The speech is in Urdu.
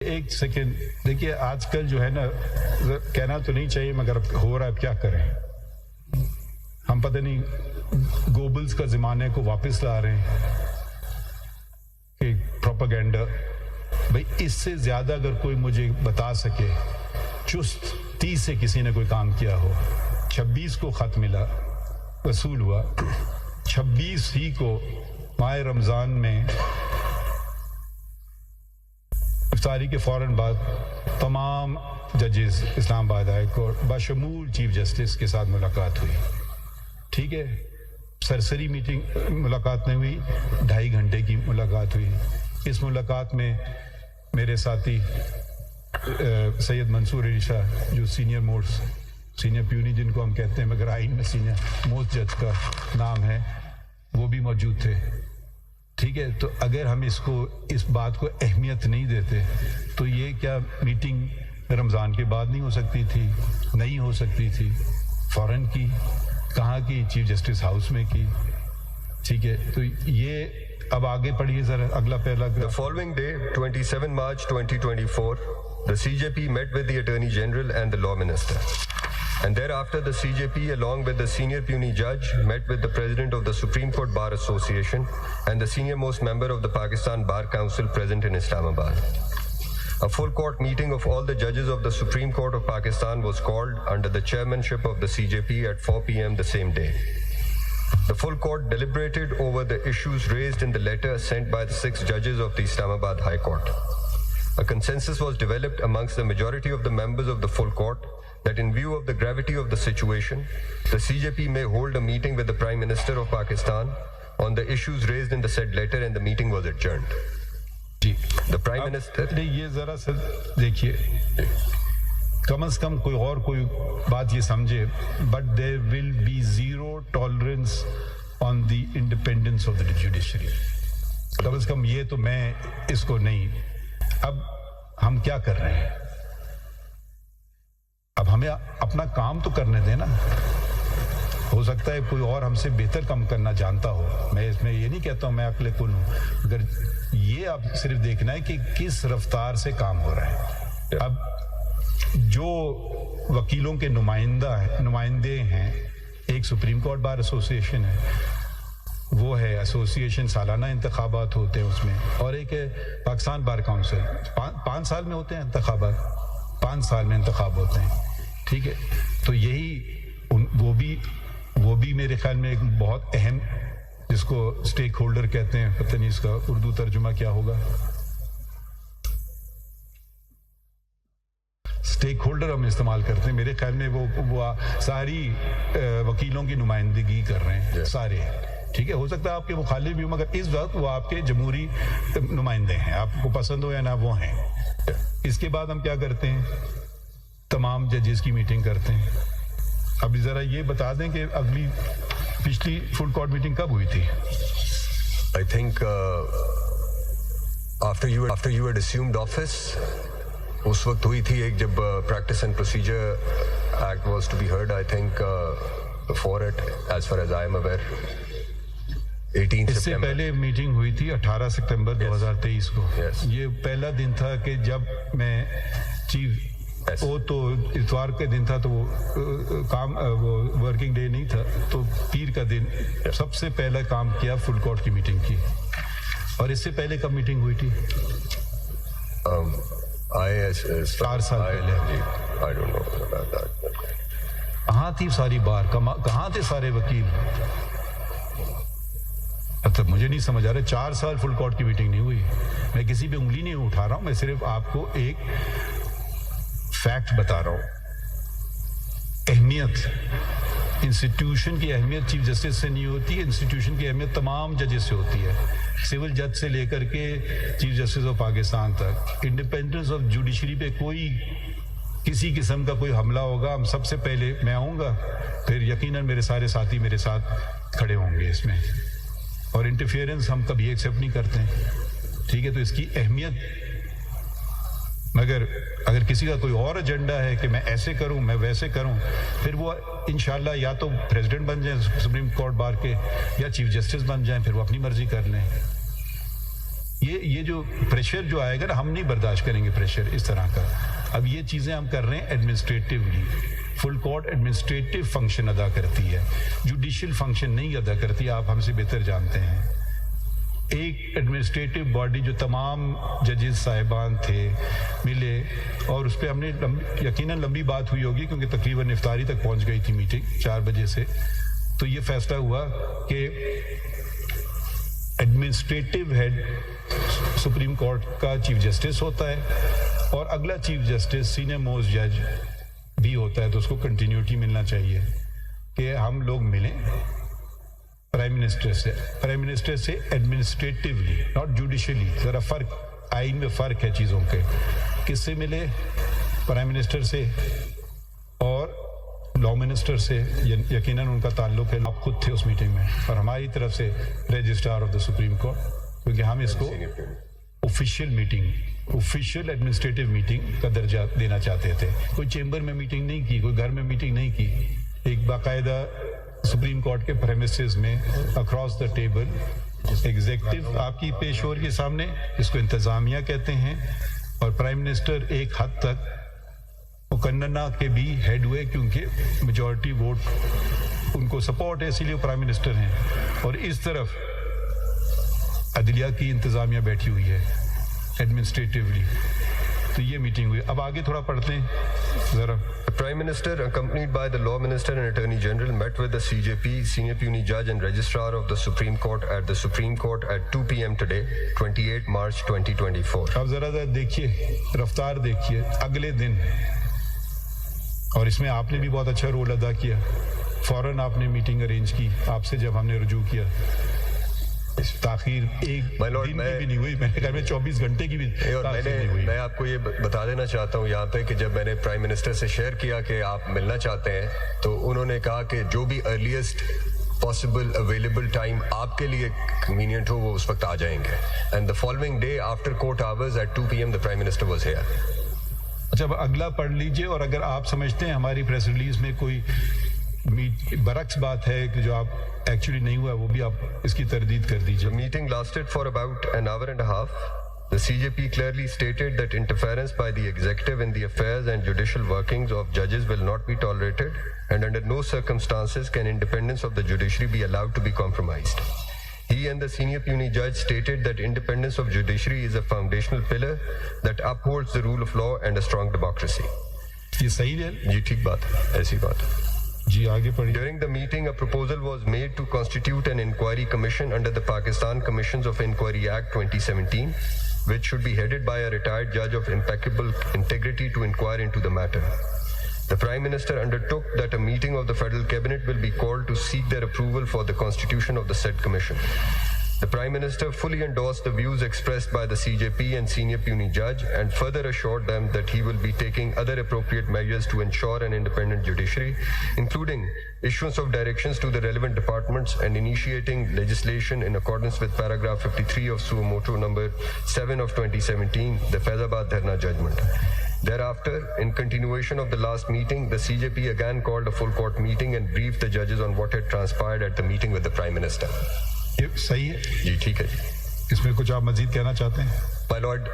ایک سیکنڈ دیکھیے، آج کل جو ہے نا، کہنا تو نہیں چاہیے مگر اب ہو رہا ہے، اب کیا کریں ہم، پتہ نہیں گوبلز کا زمانے کو واپس لا رہے ہیں کہ پروپیگنڈا. بھائی اس سے زیادہ اگر کوئی مجھے بتا سکے چست 30 سے کسی نے کوئی کام کیا ہو. 26 کو خط ملا، وصول ہوا، 26 ہی کو ماہ رمضان میں افطاری کے فوراً بعد تمام ججز اسلام آباد ہائی کورٹ بشمول چیف جسٹس کے ساتھ ملاقات ہوئی. ٹھیک ہے، سرسری میٹنگ ملاقات نہیں ہوئی، 2.5 گھنٹے کی ملاقات ہوئی. اس ملاقات میں میرے ساتھی سید منصور علی شاہ، جو سینئر پیونی جن کو ہم کہتے ہیں مگر آئین میں سینئر موسٹ جج کا نام ہے، وہ بھی موجود تھے. ٹھیک ہے، تو اگر ہم اس بات کو اہمیت نہیں دیتے تو یہ کیا میٹنگ رمضان کے بعد نہیں ہو سکتی تھی؟ نہیں ہو سکتی تھی، فوراً کی. کہاں کی؟ چیف جسٹس ہاؤس میں کی. ٹھیک ہے، تو یہ اب آگے پڑھیے ذرا اگلا پہلا. The following day, 27 March 2024, the CJP met with the Attorney General and the Law Minister. And thereafter, the CJP, along with the senior puisne judge, met with the President of the Supreme Court Bar Association and the senior-most member of the Pakistan Bar Council present in Islamabad. A full court meeting of all the judges of the Supreme Court of Pakistan was called under the chairmanship of the CJP at 4 p.m. the same day. The full court deliberated over the issues raised in the letter sent by the 6 judges of the Islamabad High Court. A consensus was developed amongst the majority of the members of the full court that in view of the gravity of the situation, the CJP may hold a meeting with the Prime Minister of Pakistan on the issues raised in the said letter, and the meeting was adjourned. The Prime Minister... یہ ذرا سا دیکھیے، کم از کم کوئی بات یہ سمجھے، but there will be zero tolerance on the independence of the judiciary. کم از کم یہ تو میں اس کو نہیں. اب ہم کیا کر رہے ہیں؟ اب ہمیں اپنا کام تو کرنے دیں نا. ہو سکتا ہے کوئی اور ہم سے بہتر کام کرنا جانتا ہو، میں اس میں یہ نہیں کہتا ہوں میں عقل کل ہوں، مگر یہ اب صرف دیکھنا ہے کہ کس رفتار سے کام ہو رہا ہے. اب جو وکیلوں کے نمائندے ہیں، ایک سپریم کورٹ بار ایسوسیشن ہے، وہ ہے ایسوسیشن، سالانہ انتخابات ہوتے ہیں اس میں، اور ایک ہے پاکستان بار کونسل. 5 سال میں ہوتے ہیں انتخابات، 5 سال میں انتخاب ہوتے ہیں. ٹھیک ہے، تو یہی وہ بھی میرے خیال میں ایک بہت اہم، جس کو اسٹیک ہولڈر کہتے ہیں، پتہ نہیں اس کا اردو ترجمہ کیا ہوگا. اسٹیک ہولڈر ہم استعمال کرتے ہیں، میرے خیال میں وہ ساری وکیلوں کی نمائندگی کر رہے ہیں سارے. ٹھیک ہے، ہو سکتا ہے آپ کے مخالف بھی ہوں، مگر اس وقت وہ آپ کے جمہوری نمائندے ہیں، آپ کو پسند ہو یا نہ وہ ہیں. اس کے بعد ہم کیا کرتے ہیں؟ تمام ججز کی میٹنگ کرتے ہیں. اب ذرا یہ بتا دیں کہ پچھلی فل کورٹ میٹنگ کب ہوئی تھی؟ I think after you had assumed office, اس وقت ہوئی تھی ایک، جب practice and procedure act was to be heard. I think before it, as far as I am aware, 18 اس سے پہلے میٹنگ ہوئی تھی 18 ستمبر 2023 کو. یہ پہلا دن تھا کہ جب میں چیف، وہ تو اتوار کے دن تھا، تو وہ کام، وہ ورکنگ ڈے نہیں تھا، تو پیر کا دن سب سے پہلا کام کیا، فل کورٹ کی میٹنگ کی. اور اس سے پہلے کب میٹنگ ہوئی تھی؟ 4 سال پہلے. کہاں تھی ساری بار؟ کہاں تھے سارے وکیل؟ مطلب مجھے نہیں سمجھ آ رہا. 4 سال فل کورٹ کی میٹنگ نہیں ہوئی. میں کسی پہ انگلی نہیں اٹھا رہا ہوں، میں صرف آپ کو ایک فیکٹ بتا رہا ہوں. اہمیت، انسٹیٹیوشن کی اہمیت چیف جسٹس سے نہیں ہوتی، انسٹیٹیوشن کی اہمیت تمام ججز سے ہوتی ہے، سول جج سے لے کر کے چیف جسٹس آف پاکستان تک. انڈیپینڈنس آف جوڈیشری پہ کسی قسم کا کوئی حملہ ہوگا، ہم سب سے پہلے میں آؤں گا، پھر یقیناً میرے سارے ساتھی میرے ساتھ کھڑے ہوں گے اس میں. اور انٹرفیئرنس ہم کبھی ایکسیپٹ نہیں کرتے. ٹھیک ہے، تو اس کی اہمیت. مگر اگر کسی کا کوئی اور ایجنڈا ہے کہ میں ایسے کروں، میں ویسے کروں، پھر وہ انشاءاللہ یا تو پریزیڈنٹ بن جائیں سپریم کورٹ بار کے، یا چیف جسٹس بن جائیں، پھر وہ اپنی مرضی کر لیں. یہ جو پریشر جو آئے گا نا، ہم نہیں برداشت کریں گے پریشر اس طرح کا. اب یہ چیزیں ہم کر رہے ہیں ایڈمنسٹریٹیولی. فل کورٹ ایڈمنسٹریٹو فنکشن ادا کرتی ہے، جوڈیشل فنکشن نہیں ادا کرتی، آپ ہم سے بہتر جانتے ہیں. ایک ایڈمنسٹریٹو باڈی جو تمام ججز صاحبان تھے ملے، اور اس پہ ہم نے یقیناً لمبی بات ہوئی ہوگی کیونکہ تقریباً افطاری تک پہنچ گئی تھی میٹنگ 4 بجے سے. تو یہ فیصلہ ہوا کہ ایڈمنسٹریٹو ہیڈ سپریم کورٹ کا چیف جسٹس ہوتا ہے، اور اگلا چیف جسٹس سینئر موسٹ جج بھی ہوتا ہے. تو اس کو کنٹینیوٹی ملنا چاہیے کہ ہم لوگ ملیں پرائم منسٹر سے ایڈمنسٹریٹیولی، ناٹ جوڈیشلی. ذرا فرق، آئین میں فرق ہے چیزوں کے. کس سے ملے؟ پرائم منسٹر سے اور لا منسٹر سے. یقیناً ان کا تعلق ہے، آپ خود تھے اس میٹنگ میں، اور ہماری طرف سے registrar of the supreme court, کیونکہ ہم اس کو official meeting, official administrative meeting کا درجہ دینا چاہتے تھے. کوئی چیمبر میں میٹنگ نہیں کی، کوئی گھر میں میٹنگ نہیں کی، ایک باقاعدہ سپریم کورٹ کے پریمیسز میں اکراس دا ٹیبل ایگزیکٹو آپ کی پیش ہو رہی ہے سامنے. اس کو انتظامیہ کہتے ہیں، اور پرائم منسٹر ایک حد تک مقننہ کے بھی ہیڈ ہوئے، کیونکہ میجورٹی ووٹ ان کو سپورٹ ہے، اسی لیے وہ پرائم منسٹر ہیں. اور اس طرف عدلیہ کی انتظامیہ بیٹھی ہوئی ہے ایڈمنسٹریٹیولی. تو یہ میٹنگ ہوئی. اب آگے تھوڑا پڑھتے ہیں ذرا. The Prime Minister, accompanied by the Law Minister and Attorney General, met with the CJP, Senior Puisne Judge and Registrar of the Supreme Court at the Supreme Court at 2 p.m. today, 28 March 2024. اب ذرا دیکھیے، رفتار دیکھیے. اگلے دن، اور اس میں آپ نے بھی بہت اچھا رول ادا کیا، فوراً آپ نے میٹنگ ارینج کی آپ سے جب ہم نے رجوع کیا. تاخیر ایک دن کی بھی نہیں ہوئی، میرے خیال میں 24 گھنٹے کی بھی تاخیر نہیں ہوئی. میں آپ کو یہ بتا دینا چاہتا ہوں یہاں پہ کہ جب میں نے پرائم منسٹر سے شیئر کیا کہ آپ ملنا چاہتے ہیں، تو انہوں نے کہا کہ جو بھی ارلیسٹ پاسبل اویلیبل ٹائم آپ کے لیے کنوینئنٹ ہو وہ اس وقت آ جائیں گے. And the following day after court hours at 2 p.m. the Prime Minister was here. اچھا، اب اگلا پڑھ لیجئے، اور اگر آپ سمجھتے ہیں ہماری پریس ریلیز میں کوئی برعکس بات ہے کہ جو آپ ایکچولی نہیں ہوا، وہ بھی آپ اس کی تردید کر دیجیے. The meeting lasted for about an hour and a half. The CJP clearly stated that interference by the executive in the affairs and judicial workings of judges will not be tolerated, and under no circumstances can independence of the judiciary be allowed to be compromised. He and the senior puisne judge stated that independence of judiciary is a foundational pillar that upholds the rule of law and a strong democracy. یہ صحیح ہے جی ٹھیک بات ہے، ایسی بات ہے. جی آگے پڑھیے. During the meeting, a proposal was made to constitute an inquiry commission under the Pakistan Commissions of Inquiry Act 2017, which should be headed by a retired judge of impeccable integrity to inquire into the matter. The Prime Minister undertook that a meeting of the Federal Cabinet will be called to seek their approval for the constitution of the said commission. The Prime Minister fully endorsed the views expressed by the CJP and Senior Puisne Judge and further assured them that he will be taking other appropriate measures to ensure an independent judiciary, including issuance of directions to the relevant departments and initiating legislation in accordance with paragraph 53 of Suo Motu number 7 of 2017, the Faizabad Dharna judgment. Thereafter, in continuation of the last meeting, the CJP again called a full court meeting and briefed the judges on what had transpired at the meeting with the Prime Minister. یہ صحیح ہے جی ٹھیک ہے جی. اس میں کچھ آپ مزید کہنا چاہتے ہیں؟ My Lord,